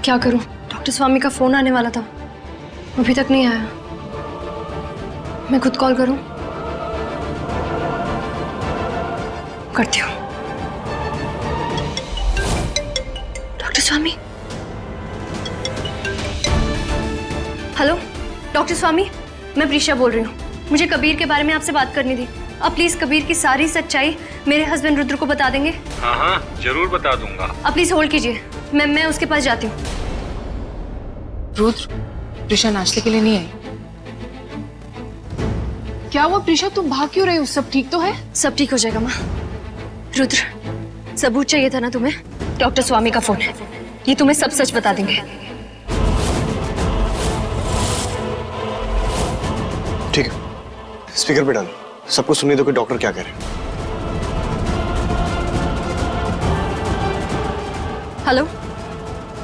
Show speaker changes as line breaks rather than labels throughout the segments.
क्या करूं? डॉक्टर स्वामी का फोन आने वाला था, अभी तक नहीं आया। मैं खुद कॉल करूं? करती हूँ। डॉक्टर स्वामी। हेलो डॉक्टर स्वामी, मैं प्रीशा बोल रही हूँ। मुझे कबीर के बारे में आपसे बात करनी थी। आप प्लीज कबीर की सारी सच्चाई मेरे हस्बैंड रुद्र को बता देंगे?
हाँ हाँ जरूर बता दूंगा।
आप प्लीज होल्ड कीजिए, मैं उसके पास जाती हूँ।
रुद्र, प्रीशा नाश्ते के लिए नहीं आई। क्या हुआ प्रीशा, तुम भाग क्यों रही हो? सब ठीक तो है?
सब ठीक हो जाएगा माँ। रुद्र, सबूत चाहिए था ना तुम्हें? डॉक्टर स्वामी का फोन है, ये तुम्हें सब सच बता देंगे।
ठीक है, स्पीकर पे डालो, सबको सुनने दो कि डॉक्टर क्या कह रहे हैं।
हेलो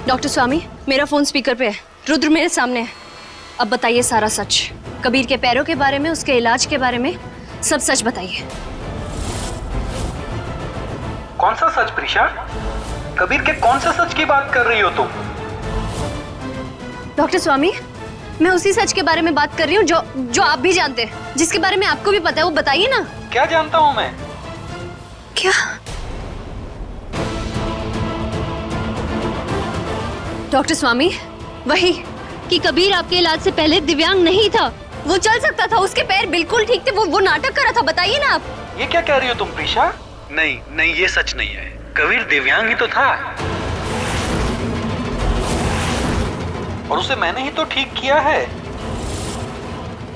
डॉक्टर स्वामी, मेरा फोन स्पीकर पे है, रुद्र मेरे सामने है। अब बताइए सारा सच, कबीर के पैरों के बारे में, उसके इलाज के बारे में, सब सच बताइए।
कौन सा सच प्रीशा? कबीर के कौन सा सच की बात कर रही हो तुम?
डॉक्टर स्वामी, मैं उसी सच के बारे में बात कर रही हूँ जो आप भी जानते हैं, जिसके बारे में आपको भी पता है, वो बताइए ना।
क्या जानता हूँ मैं?
क्या? डॉक्टर स्वामी, वही कि कबीर आपके इलाज से पहले दिव्यांग नहीं था, वो चल सकता था, उसके पैर बिल्कुल ठीक थे, वो नाटक कर रहा था। बताइए ना आप।
ये क्या कह रही हो तुम प्रीशा? नहीं नहीं, ये सच नहीं है। कबीर दिव्यांग ही तो था, और उसे मैंने ही तो ठीक किया है।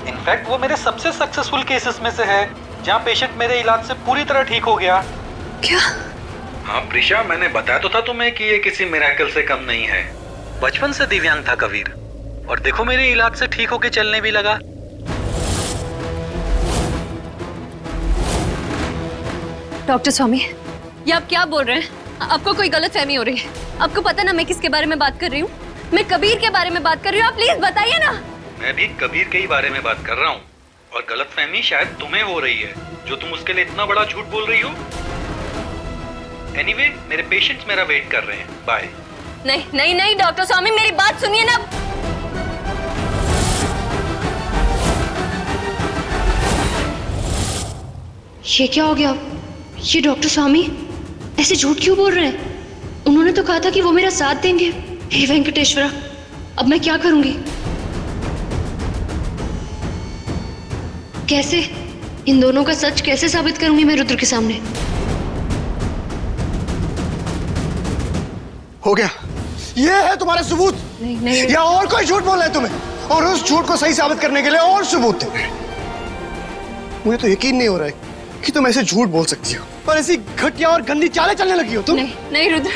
इनफैक्ट वो मेरे सबसे सक्सेसफुल केसेस में से है, जहाँ पेशेंट मेरे इलाज से पूरी तरह ठीक हो गया।
क्या?
हाँ प्रीशा, मैंने बताया तो था तुम्हें कि ये किसी मिरेकल से कम नहीं है। बचपन से दिव्यांग था कबीर, और देखो मेरे इलाज से ठीक होके चलने भी लगा।
डॉक्टर स्वामी, ये आप क्या बोल रहे हैं? आपको कोई गलतफहमी हो रही है। आपको पता ना मैं किसके बारे में बात कर रही हूँ? मैं कबीर के बारे में बात कर रही हूँ। आप प्लीज बताइए ना।
मैं भी कबीर के ही बारे में बात कर रहा हूँ, और गलतफहमी शायद तुम्हें हो रही है, जो तुम उसके लिए इतना बड़ा झूठ बोल रही हो। एनीवे, मेरे पेशेंट्स मेरा वेट कर रहे हैं। बाय।
नहीं नहीं नहीं डॉक्टर स्वामी, मेरी बात सुनिए ना। ये क्या हो गया? ये डॉक्टर स्वामी ऐसे झूठ क्यों बोल रहे हैं? उन्होंने तो कहा था कि वो मेरा साथ देंगे। हे वेंकटेश्वरा, अब मैं क्या करूंगी? कैसे इन दोनों का सच कैसे साबित करूंगी मैं रुद्र के सामने?
हो गया, ये है तुम्हारा सबूत?
नहीं नहीं,
या और कोई झूठ बोल रहा है तुम्हें, और उस झूठ को सही साबित करने के लिए और सबूत दे? मुझे तो यकीन नहीं हो रहा है कि तुम ऐसे झूठ बोल सकती हो, और ऐसी घटिया और गंदी चालें चलने लगी हो तुम।
नहीं नहीं रुद्र,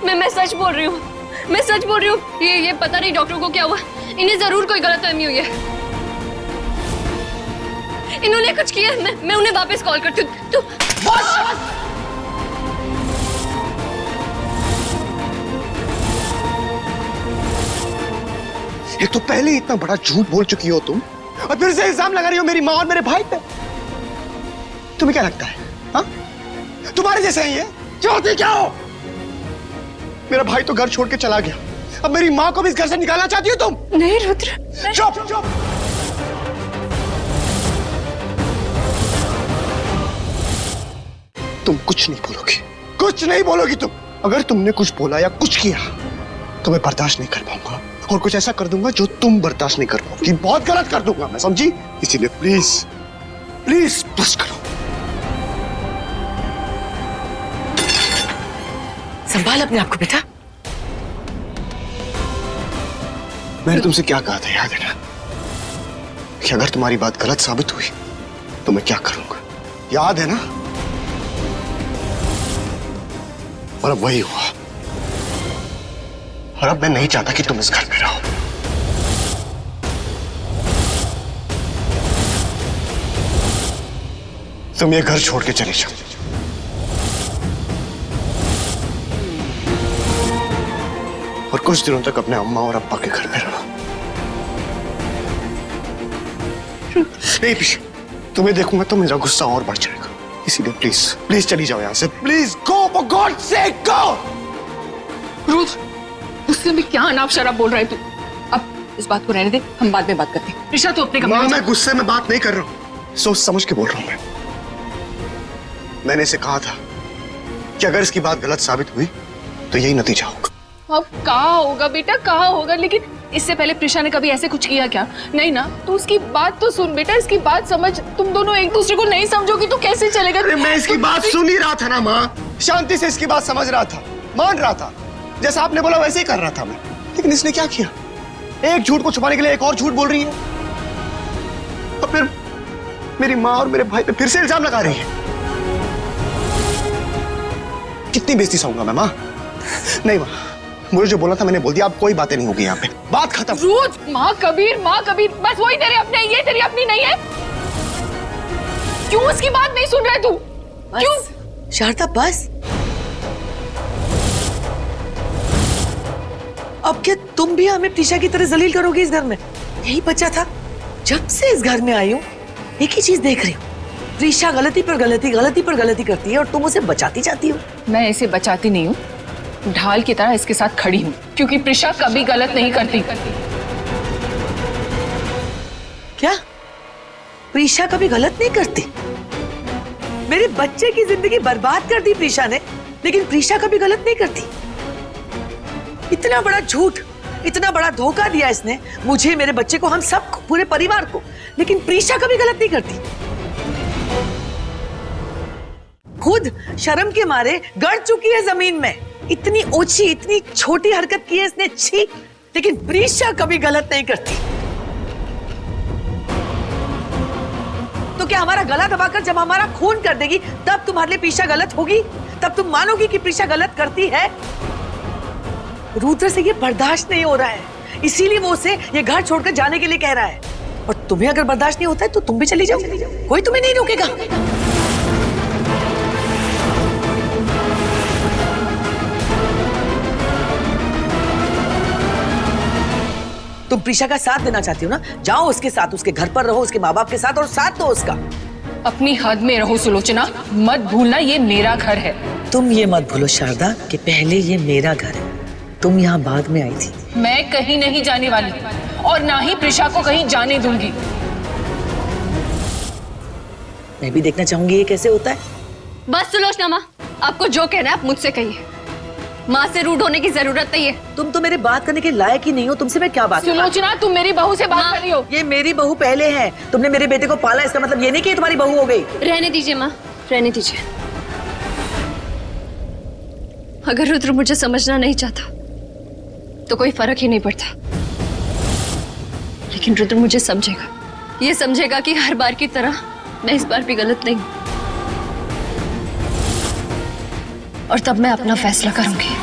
मैं सच बोल रही हूँ, मैं सच बोल रही हूँ। ये पता नहीं डॉक्टर को क्या हुआ, इन्हें जरूर कोई गलतफहमी हुई है। इन्होंने कुछ किया। मैं उन्हें वापस कॉल करती हूँ।
बस! एक तो पहले ही इतना बड़ा झूठ बोल चुकी हो तुम, और फिर से इल्जाम लगा रही हो मेरी माँ और मेरे भाई पे। तुम्हें क्या लगता है, हाँ? तुम्हारे जैसे ही है? चाहती क्या हो? मेरा भाई तो घर छोड़ के चला गया, अब मेरी माँ को भी इस घर से निकालना चाहती हो तुम?
नहीं रुद्र,
चुप चुप। तुम कुछ नहीं बोलोगी, कुछ नहीं बोलोगी तुम। अगर तुमने कुछ बोला या कुछ किया तो मैं बर्दाश्त नहीं कर पाऊंगा, और कुछ ऐसा कर दूंगा जो तुम बर्दाश्त नहीं कर पाओगी। बहुत गलत कर दूंगा मैं, समझी? इसीलिए प्लीज प्लीज बस करो।
संभाल अपने आप को बेटा।
मैंने तुमसे क्या कहा था, याद है ना? कि अगर तुम्हारी बात गलत साबित हुई तो मैं क्या करूंगा, याद है ना? और अब वही हुआ, और अब मैं नहीं चाहता कि तुम इस घर में रहो। तुम ये घर छोड़ के चले जाओ। और कुछ दिनों तक अपने अम्मा और अब्बा के घर में रहो। नहीं पीछे, तुम्हें देखूंगा तो मेरा गुस्सा और बढ़ जाएगा, इसीलिए प्लीज प्लीज चली जाओ यहाँ से। Please go, for God sake go.
Rudra, गुस्से में क्या अनाप शराब बोल रहा है तू? अब इस बात को रहने दे, हम बाद में बात करते हैं। प्रिशा तू अपने कमरे
माँ
में जा।
मैं गुस्से में बात नहीं कर रहा हूँ, सोच समझ के बोल रहा हूँ मैंने इसे कहा था कि अगर इसकी बात गलत साबित हुई तो यही नतीजा होगा।
अब कहाँ होगा बेटा, कहाँ होगा? लेकिन इससे पहले प्रिशा ने कभी ऐसे कुछ किया क्या? नहीं ना। तू उसकी बात तो सुन बेटा, इसकी बात समझ। तुम दोनों एक दूसरे को नहीं समझोगे तो कैसे चलेगा?
अरे मैं इसकी बात सुन ही रहा था ना माँ, शांति से इसकी बात समझ रहा था, मान रहा था, जैसा आपने बोला वैसे ही कर रहा था मैं। लेकिन इसने क्या किया? एक झूठ को छुपाने के लिए एक और झूठ बोल रही है, और फिर मेरी माँ और मेरे भाई पे फिर से इल्जाम लगा रही है। कितनी बेइज्जती सहूंगा मैं माँ? नहीं माँ, मुझे जो बोला था मैंने बोल दिया, अब कोई बातें नहीं होगी यहाँ पे, बात खत्म।
रोज माँ कबीर, बस वही तेरे अपने, ये तेरी अपनी नहीं है। क्यों उसकी बात नहीं सुन रहा है तू? क्यों?
शारदा बस। अब क्या तुम भी हमें प्रिशा की तरह जलील करोगे इस घर में? यही बचा था। जब से इस घर में आई हूँ एक ही चीज देख रही हूँ, प्रिशा गलती पर गलती, गलती पर गलती करती है और तुम उसे बचाती जाती हो।
मैं इसे बचाती नहीं हूँ, ढाल की तरह इसके साथ खड़ी हूँ, क्योंकि प्रिशा कभी गलत नहीं करती।
क्या प्रिशा कभी गलत नहीं करती? मेरे बच्चे की जिंदगी बर्बाद कर दी प्रिशा ने, लेकिन प्रिशा कभी गलत नहीं करती। इतना बड़ा झूठ, इतना बड़ा धोखा दिया इसने मुझे, मेरे बच्चे को, हम सबको, पूरे परिवार को, लेकिन प्रिशा कभी गलत नहीं करती। खुद शर्म के मारे गड़ चुकी है जमीन में। इतनी ओछी, इतनी छोटी हरकत की है इसने, छी, लेकिन प्रिशा कभी गलत नहीं करती। तो क्या हमारा गला दबाकर जब हमारा खून कर देगी तब तुम्हारे लिए प्रिशा गलत होगी? तब तुम मानोगी कि प्रिशा गलत करती है? रुद्र से ये बर्दाश्त नहीं हो रहा है, इसीलिए वो उसे ये घर छोड़कर जाने के लिए कह रहा है। और तुम्हें अगर बर्दाश्त नहीं होता है तो तुम भी चली जाओ, कोई तुम्हें नहीं रोकेगा। तुम प्रिशा का साथ देना चाहती हो ना? जाओ उसके साथ, उसके घर पर रहो, उसके माँ बाप के साथ, और साथ दो उसका।
अपनी हद में रहो सुलोचना, मत भूलना ये मेरा घर है।
तुम ये मत भूलो शारदा कि पहले ये मेरा घर है, तुम यहाँ बाद में आई थी।
मैं कहीं नहीं जाने वाली और ना ही प्रिशा को कहीं जाने दूंगी।
मैं भी देखना चाहूंगी ये कैसे होता है।
बस सुलोचना माँ, आपको जो कहना है आप मुझसे कहिए, माँ से रूड होने की जरूरत नहीं है।
तुम तो मेरे बात करने के लायक ही नहीं हो, तुमसे मैं क्या बात करूं?
सुलोचना तुम मेरी बहू से बात कर रही हो।
ये मेरी बहू पहले है, तुमने मेरे बेटे को पाला, इसका मतलब ये नहीं कि ये तुम्हारी बहू हो गई।
रहने दीजिए माँ, रहने दीजिए। अगर रुद्र मुझे समझना नहीं चाहता तो कोई फर्क ही नहीं पड़ता, लेकिन रुद्र मुझे समझेगा, ये समझेगा कि हर बार की तरह मैं इस बार भी गलत नहीं हूं, और तब मैं अपना फैसला करूंगी।